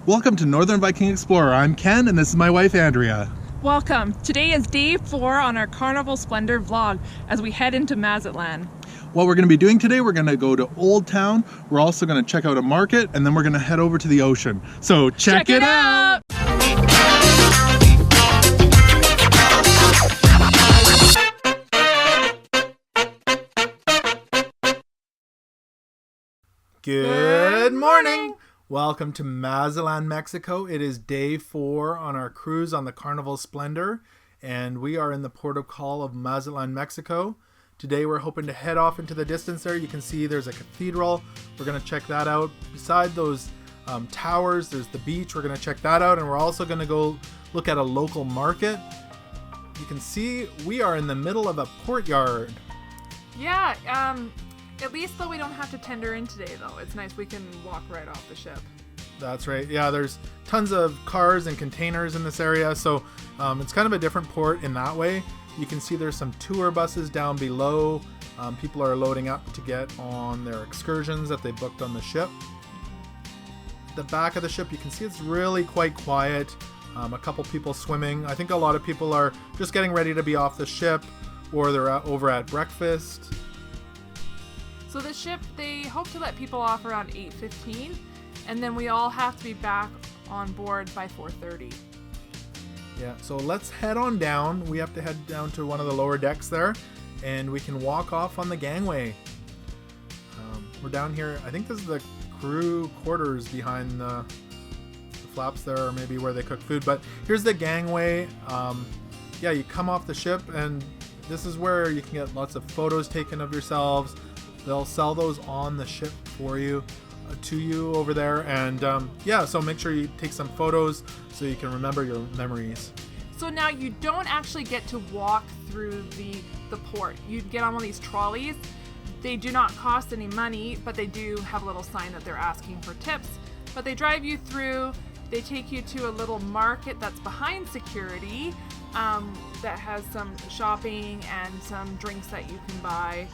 Welcome to Northern Viking Explorer. I'm Ken, and this is my wife, Andrea. Welcome. Today is day 4 on our Carnival Splendor vlog as we head into Mazatlan. What we're going to be doing today, we're going to go to Old Town. We're also going to check out a market, and then we're going to head over to the ocean. So check it out! Good morning! Welcome to Mazatlan, Mexico. It is day 4 on our cruise on the Carnival Splendor, and we are in the port of call of Mazatlan, Mexico. Today we're hoping to head off into the distance there. You can see there's a cathedral. We're going to check that out. Beside those towers, there's the beach. We're going to check that out, and we're also going to go look at a local market. You can see we are in the middle of a port yard. Yeah, at least though we don't have to tender in today though. It's nice we can walk right off the ship. That's right. Yeah, there's tons of cars and containers in this area, so it's kind of a different port in that way. You can see there's some tour buses down below. People are loading up to get on their excursions that they booked on the ship. The back of the ship, you can see it's really quite quiet. A couple people swimming. I think a lot of people are just getting ready to be off the ship, or they're over at breakfast. So the ship, they hope to let people off around 8:15, and then we all have to be back on board by 4:30. Yeah, so let's head on down. We have to head down to one of the lower decks there, and we can walk off on the gangway. We're down here. I think this is the crew quarters behind the flaps there, or maybe where they cook food. But here's the gangway. Yeah, you come off the ship, and this is where you can get lots of photos taken of yourselves. They'll sell those on the ship for you, to you over there. And yeah, so make sure you take some photos so you can remember your memories. So now you don't actually get to walk through the port. You get on one of these trolleys. They do not cost any money, but they do have a little sign that they're asking for tips. But they drive you through. They take you to a little market that's behind security that has some shopping and some drinks that you can buy.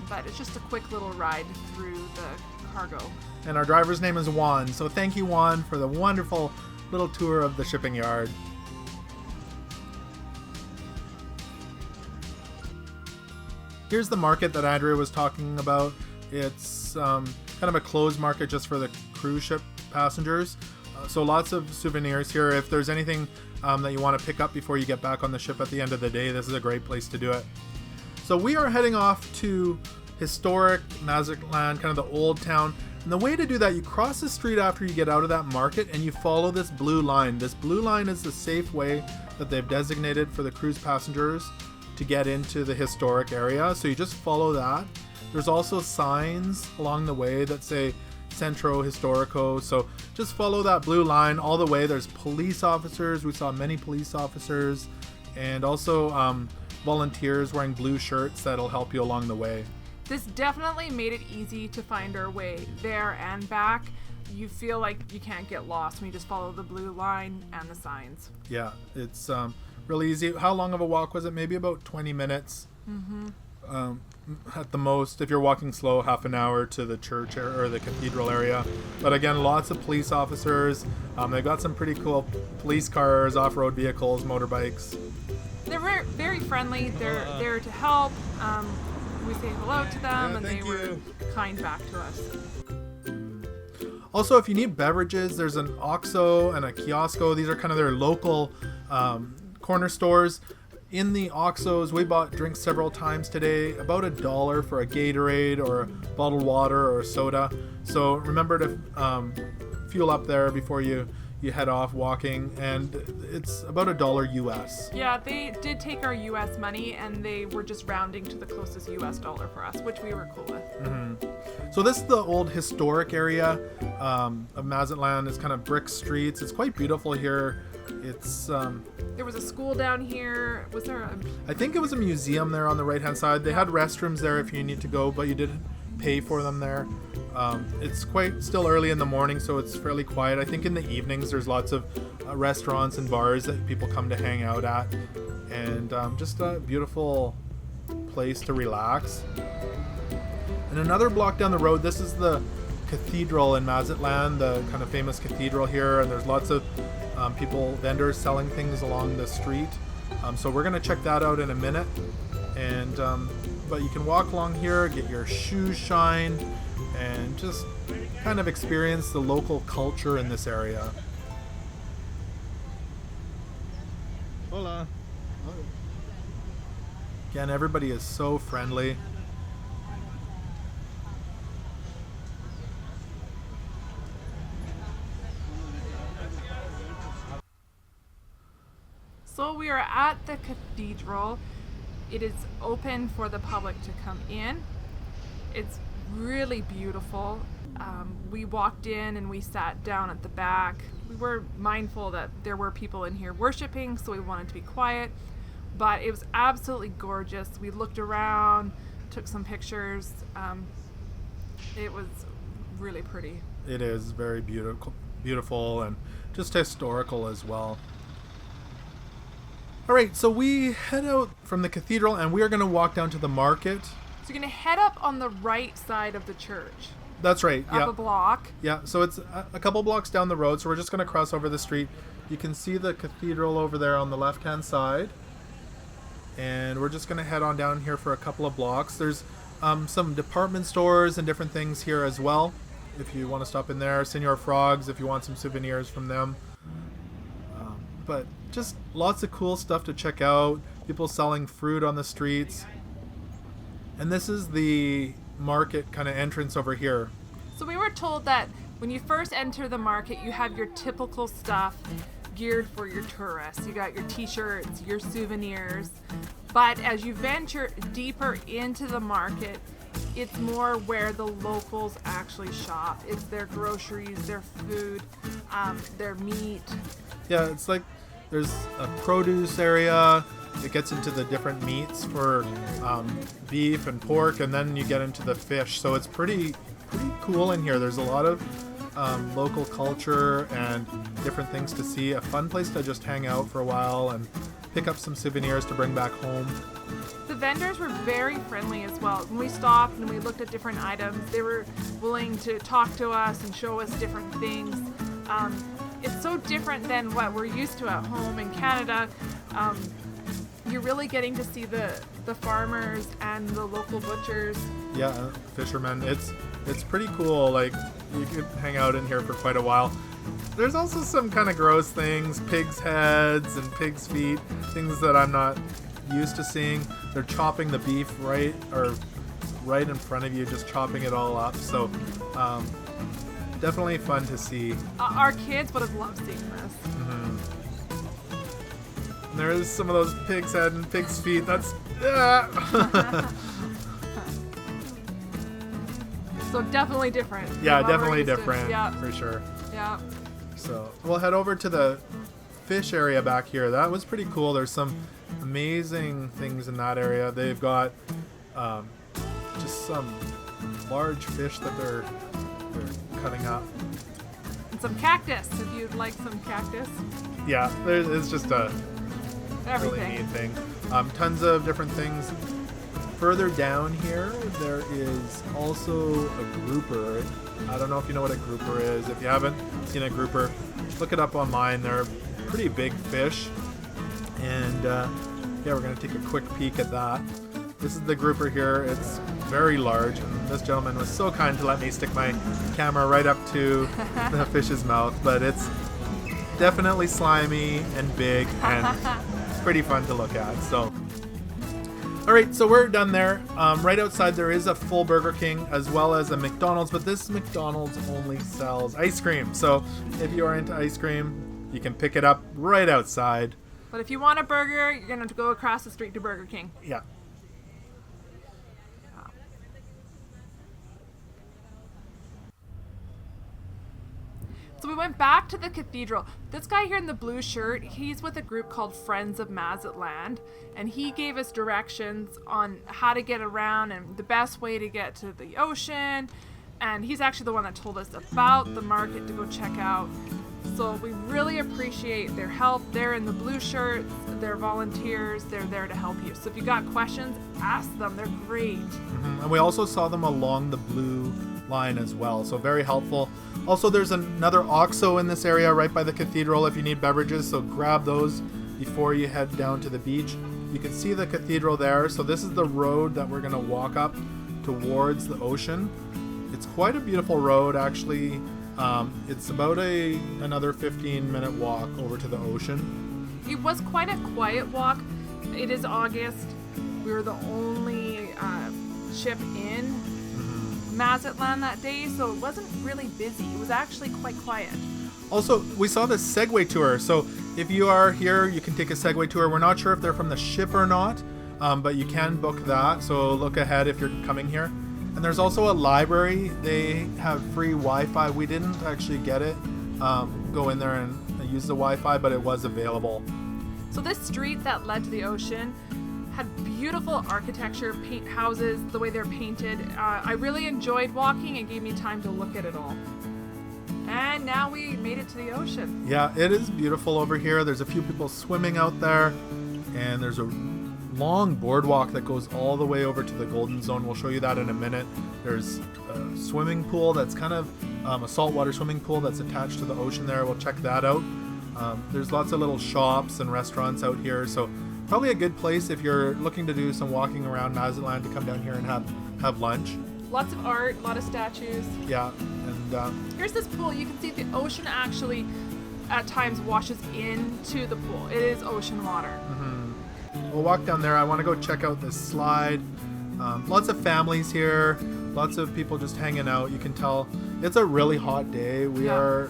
But it's just a quick little ride through the cargo. And our driver's name is Juan, so thank you, Juan, for the wonderful little tour of the shipping yard. Here's the market that Andrea was talking about. It's kind of a closed market just for the cruise ship passengers. So lots of souvenirs here. If there's anything that you want to pick up before you get back on the ship at the end of the day, this is a great place to do it. So we are heading off to historic Mazatlan, kind of the old town. And the way to do that, you cross the street after you get out of that market and you follow this blue line. This blue line is the safe way that they've designated for the cruise passengers to get into the historic area. So you just follow that. There's also signs along the way that say Centro Historico. So just follow that blue line all the way. There's police officers. We saw many police officers, and also volunteers wearing blue shirts that'll help you along the way. This definitely made it easy to find our way there and back. You feel like you can't get lost when you just follow the blue line and the signs. Yeah, it's really easy. How long of a walk was it? Maybe about 20 minutes. At the most. If you're walking slow, half an hour to the church or the cathedral area. But again, lots of police officers. They've got some pretty cool police cars, off-road vehicles, motorbikes. They're very, very friendly. They're there to help. We say hello to them, and they were kind back to us. Also, if you need beverages, there's an OXXO and a Kiosco. These are kind of their local corner stores. In the OXXOs, we bought drinks several times today, about $1 for a Gatorade or a bottled water or a soda. So remember to fuel up there before you head off walking, and it's about $1 US. Yeah, they did take our US money, and they were just rounding to the closest US dollar for us, which we were cool with. So this is the old historic area of Mazatlan. It's kind of brick streets. It's quite beautiful here. It's there was a school down here. Was there a... I think it was a museum there on the right hand side. They had restrooms there if you need to go, but you didn't pay for them there. It's quite still early in the morning, so it's fairly quiet. I think in the evenings there's lots of restaurants and bars that people come to hang out at, and just a beautiful place to relax. And another block down the road, this is the cathedral in Mazatlan, the kind of famous cathedral here, and there's lots of vendors selling things along the street. So we're going to check that out in a minute. And but you can walk along here, get your shoes shined, and just kind of experience the local culture in this area. Hola. Again, everybody is so friendly. So we are at the cathedral. It is open for the public to come in. It's really beautiful. We walked in and we sat down at the back. We were mindful that there were people in here worshiping, so we wanted to be quiet. But it was absolutely gorgeous. We looked around, took some pictures. It was really pretty. It is very beautiful and just historical as well. All right, so we head out from the cathedral and we are going to walk down to the market. So you're going to head up on the right side of the church. That's right. Up a block. Yeah, so it's a couple blocks down the road, so we're just going to cross over the street. You can see the cathedral over there on the left-hand side. And we're just going to head on down here for a couple of blocks. There's some department stores and different things here as well. If you want to stop in there, Senor Frogs, if you want some souvenirs from them. But just lots of cool stuff to check out. People selling fruit on the streets. And this is the market kind of entrance over here. So we were told that when you first enter the market, you have your typical stuff geared for your tourists. You got your t-shirts, your souvenirs. But as you venture deeper into the market, it's more where the locals actually shop. It's their groceries, their food, their meat. Yeah, it's like there's a produce area. It gets into the different meats for beef and pork, and then you get into the fish. So it's pretty cool in here. There's a lot of local culture and different things to see. A fun place to just hang out for a while and pick up some souvenirs to bring back home. The vendors were very friendly as well. When we stopped and we looked at different items, they were willing to talk to us and show us different things. It's so different than what we're used to at home in Canada. You're really getting to see the farmers and the local butchers. Yeah, fishermen. It's pretty cool. Like, you could hang out in here for quite a while. There's also some kind of gross things, pigs' heads and pigs' feet, things that I'm not used to seeing. They're chopping the beef right in front of you, just chopping it all up. So definitely fun to see. Our kids would have loved seeing this. Mm-hmm. There is some of those pig's head and pig's feet. That's So definitely different. Yeah, definitely different. Yeah, for sure. Yeah. So we'll head over to the fish area back here. That was pretty cool. There's some amazing things in that area. They've got just some large fish that they're cutting up. And some cactus, if you'd like some cactus. Yeah, it's just a really Everything. neat thing. Tons of different things. Further down here, there is also a grouper. I don't know if you know what a grouper is. If you haven't seen a grouper, look it up online. They're pretty big fish. And yeah, we're going to take a quick peek at that. This is the grouper here. It's very large. And this gentleman was so kind to let me stick my camera right up to the fish's mouth. But it's definitely slimy and big, and it's pretty fun to look at. So, all right, so we're done there. Right outside there is a full Burger King as well as a McDonald's, but this McDonald's only sells ice cream. So if you are into ice cream, you can pick it up right outside. But if you want a burger, you're going to have to go across the street to Burger King. Yeah. So we went back to the cathedral. This guy here in the blue shirt, he's with a group called Friends of Mazatlan, and he gave us directions on how to get around and the best way to get to the ocean. And he's actually the one that told us about the market to go check out. So we really appreciate their help. They're in the blue shirts, they're volunteers, they're there to help you. So if you got questions, ask them. They're great. And we also saw them along the blue line as well. So very helpful. Also, there's another OXXO in this area right by the cathedral if you need beverages. So grab those before you head down to the beach. You can see the cathedral there. So this is the road that we're going to walk up towards the ocean. It's quite a beautiful road, actually. It's about another 15-minute walk over to the ocean. It was quite a quiet walk. It is August. We were the only ship in Mazatlan that day, so it wasn't really busy. It was actually quite quiet. Also, we saw the Segway tour. So if you are here, you can take a Segway tour. We're not sure if they're from the ship or not, but you can book that. So look ahead if you're coming here. And there's also a library. They have free Wi-Fi. We didn't actually get it. Go in there and use the Wi-Fi, but it was available. So this street that led to the ocean had beautiful architecture, paint houses, the way they're painted. I really enjoyed walking. It gave me time to look at it all. And now we made it to the ocean. Yeah, it is beautiful over here. There's a few people swimming out there, and there's a long boardwalk that goes all the way over to the Golden Zone. We'll show you that in a minute. There's a swimming pool that's kind of a saltwater swimming pool that's attached to the ocean there. We'll check that out. There's lots of little shops and restaurants out here, so probably a good place if you're looking to do some walking around Mazatlan to come down here and have lunch. Lots of art, a lot of statues. Yeah, and here's this pool. You can see the ocean actually at times washes into the pool. It is ocean water. We'll walk down there. I want to go check out this slide. Lots of families here, lots of people just hanging out. You can tell it's a really hot day. We are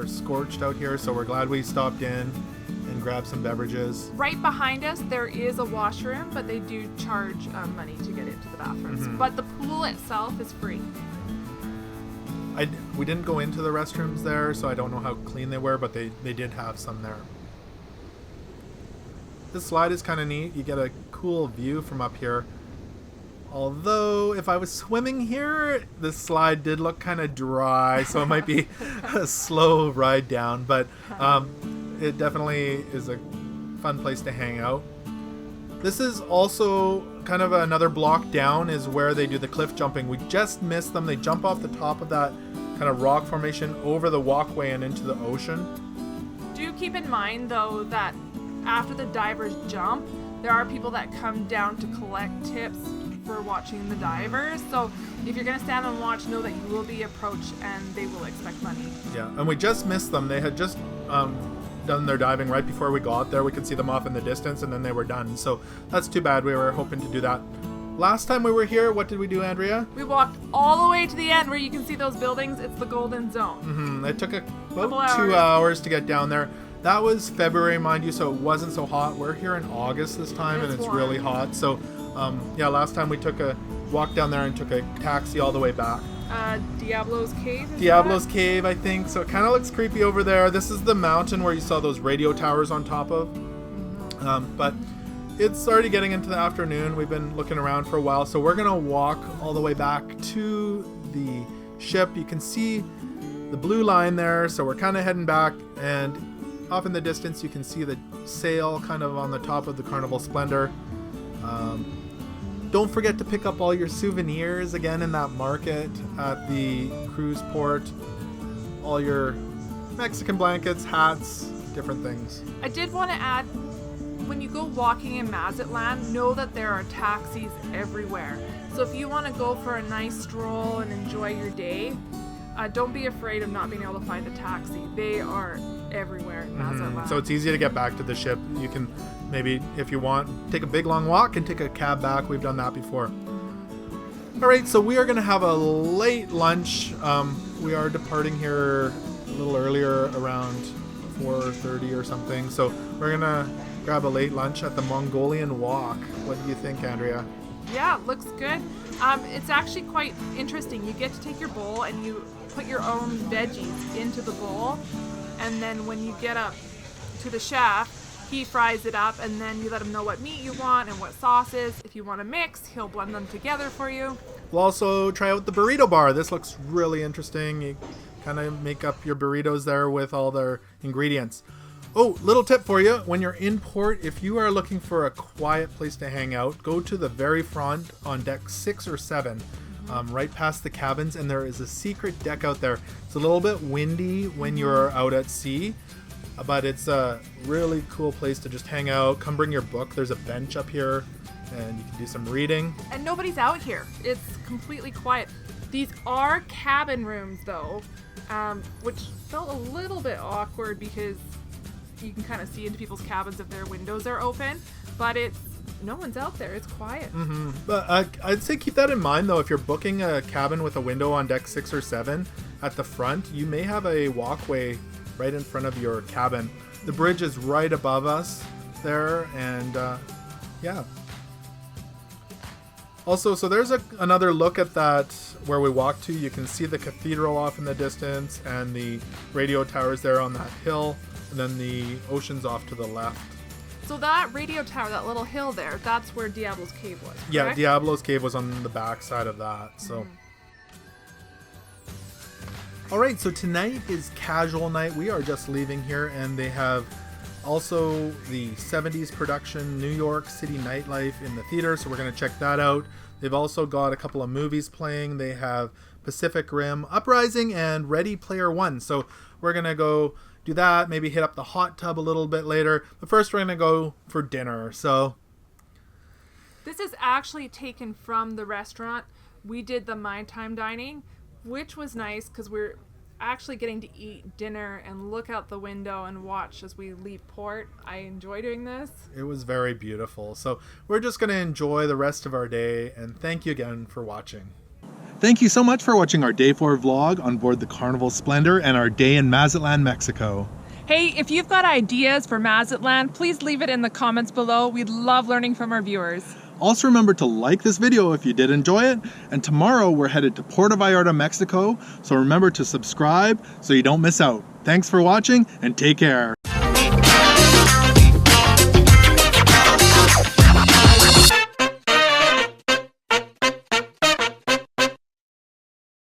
scorched out here, so we're glad we stopped in and grabbed some beverages. Right behind us there is a washroom, but they do charge money to get into the bathrooms. But the pool itself is free. We didn't go into the restrooms there, so I don't know how clean they were, but they did have some there. This slide is kind of neat. You get a cool view from up here. Although, if I was swimming here, this slide did look kind of dry, so it might be a slow ride down. But it definitely is a fun place to hang out. This is also kind of another block down is where they do the cliff jumping. We just missed them. They jump off the top of that kind of rock formation over the walkway and into the ocean. Do keep in mind, though, that after the divers jump, there are people that come down to collect tips for watching the divers. So if you're going to stand and watch, know that you will be approached and they will expect money. Yeah, and we just missed them. They had just done their diving right before we got there. We could see them off in the distance, and then they were done. So that's too bad. We were hoping to do that. Last time we were here, what did we do, Andrea? We walked all the way to the end where you can see those buildings. It's the Golden Zone. It took about 2 hours to get down there. That was February, mind you, so it wasn't so hot. We're here in August this time, and it's warm. really hot. So, last time we took a walk down there and took a taxi all the way back. Diablo's Cave? Diablo's Cave, I think. So it kind of looks creepy over there. This is the mountain where you saw those radio towers on top of. But it's already getting into the afternoon. We've been looking around for a while, so we're going to walk all the way back to the ship. You can see the blue line there, so we're kind of heading back, and off in the distance you can see the sail kind of on the top of the Carnival Splendor. Don't forget to pick up all your souvenirs again in that market at the cruise port. All your Mexican blankets, hats, different things. I did want to add, when you go walking in Mazatlan, know that there are taxis everywhere. So if you want to go for a nice stroll and enjoy your day, don't be afraid of not being able to find a taxi. They are everywhere in Mazatlan. So it's easy to get back to the ship. You can maybe, if you want, take a big long walk and take a cab back. We've done that before. All right, so we are going to have a late lunch. We are departing here a little earlier, around 4:30 or something. So we're going to grab a late lunch at the Mongolian Walk. What do you think, Andrea? Yeah, it looks good. It's actually quite interesting. You get to take your bowl and you put your own veggies into the bowl, and then when you get up to the chef, he fries it up, and then you let him know what meat you want and what sauces. If you want to mix, he'll blend them together for you. We'll also try out the burrito bar. This looks really interesting. You kind of make up your burritos there with all their ingredients. Oh, little tip for you. When you're in port, if you are looking for a quiet place to hang out, go to the very front on deck 6 or 7. right past the cabins, and there is a secret deck out there. It's a little bit windy when you're out at sea, but it's a really cool place to just hang out. Come bring your book. There's a bench up here, and you can do some reading. And nobody's out here. It's completely quiet. These are cabin rooms, though, which felt a little bit awkward because you can kind of see into people's cabins if their windows are open, but no one's out there. It's quiet. But I'd say keep that in mind, though. If you're booking a cabin with a window on deck 6 or 7 at the front, you may have a walkway right in front of your cabin. The bridge is right above us there, and yeah. Also, so there's another look at that where we walked to. You can see the cathedral off in the distance and the radio towers there on that hill, and then the ocean's off to the left. So that radio tower, that little hill there, that's where Diablo's Cave was, correct? Yeah, Diablo's Cave was on the back side of that. So, all right, so tonight is casual night. We are just leaving here, and they have also the 70s production New York City nightlife in the theater, so we're going to check that out. They've also got a couple of movies playing. They have Pacific Rim Uprising and Ready Player One. So we're going to go do that, maybe hit up the hot tub a little bit later. But first we're going to go for dinner. So this is actually taken from the restaurant. We did the My Time dining, which was nice because we're actually getting to eat dinner and look out the window and watch as we leave port. I enjoy doing this. It was very beautiful. So we're just going to enjoy the rest of our day, and thank you again for watching. Thank you so much for watching our Day 4 vlog on board the Carnival Splendor and our day in Mazatlan, Mexico. Hey, if you've got ideas for Mazatlan, please leave it in the comments below. We'd love learning from our viewers. Also remember to like this video if you did enjoy it, and tomorrow we're headed to Puerto Vallarta, Mexico, so remember to subscribe so you don't miss out. Thanks for watching, and take care.